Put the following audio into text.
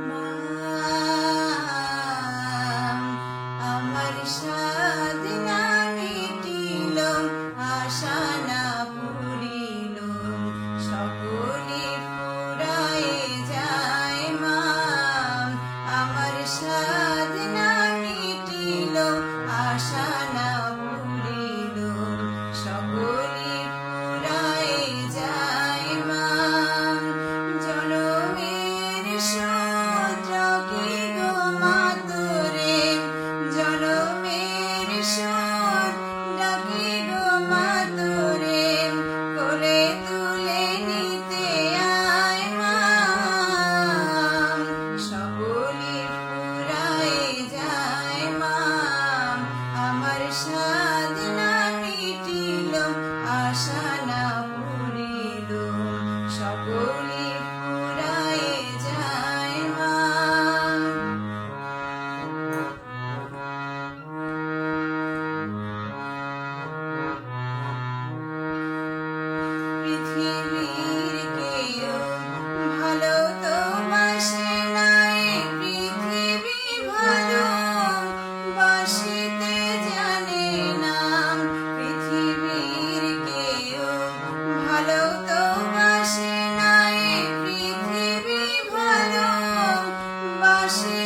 মা, আমার সাধ না মিটিল, আশা না পুরিল, সকলে ফুরায়ে যায় মা। আমার সাধ না মিটিল, আশা না পুরিল, সকলে ফুরায়ে যায় মা। জনমের শোধ কি গো মা তোরে, জনমের শোধ ডাকি গো মা তোরে, কোলে তুলে নিতে আয় মা। সকলে ফুরায়ে যায় মা, আমার সাধ না মিটিল, আশা না পুরিল, সকলে ফুরায়ে যায় মা। পৃথিবীর কেউ ভালো তো বাসে নাই, পৃথিবী ভালো বাসিতে জানে না। পৃথিবীর কেউ ভালো তো বাসে নাই, পৃথিবী ভালো বাসে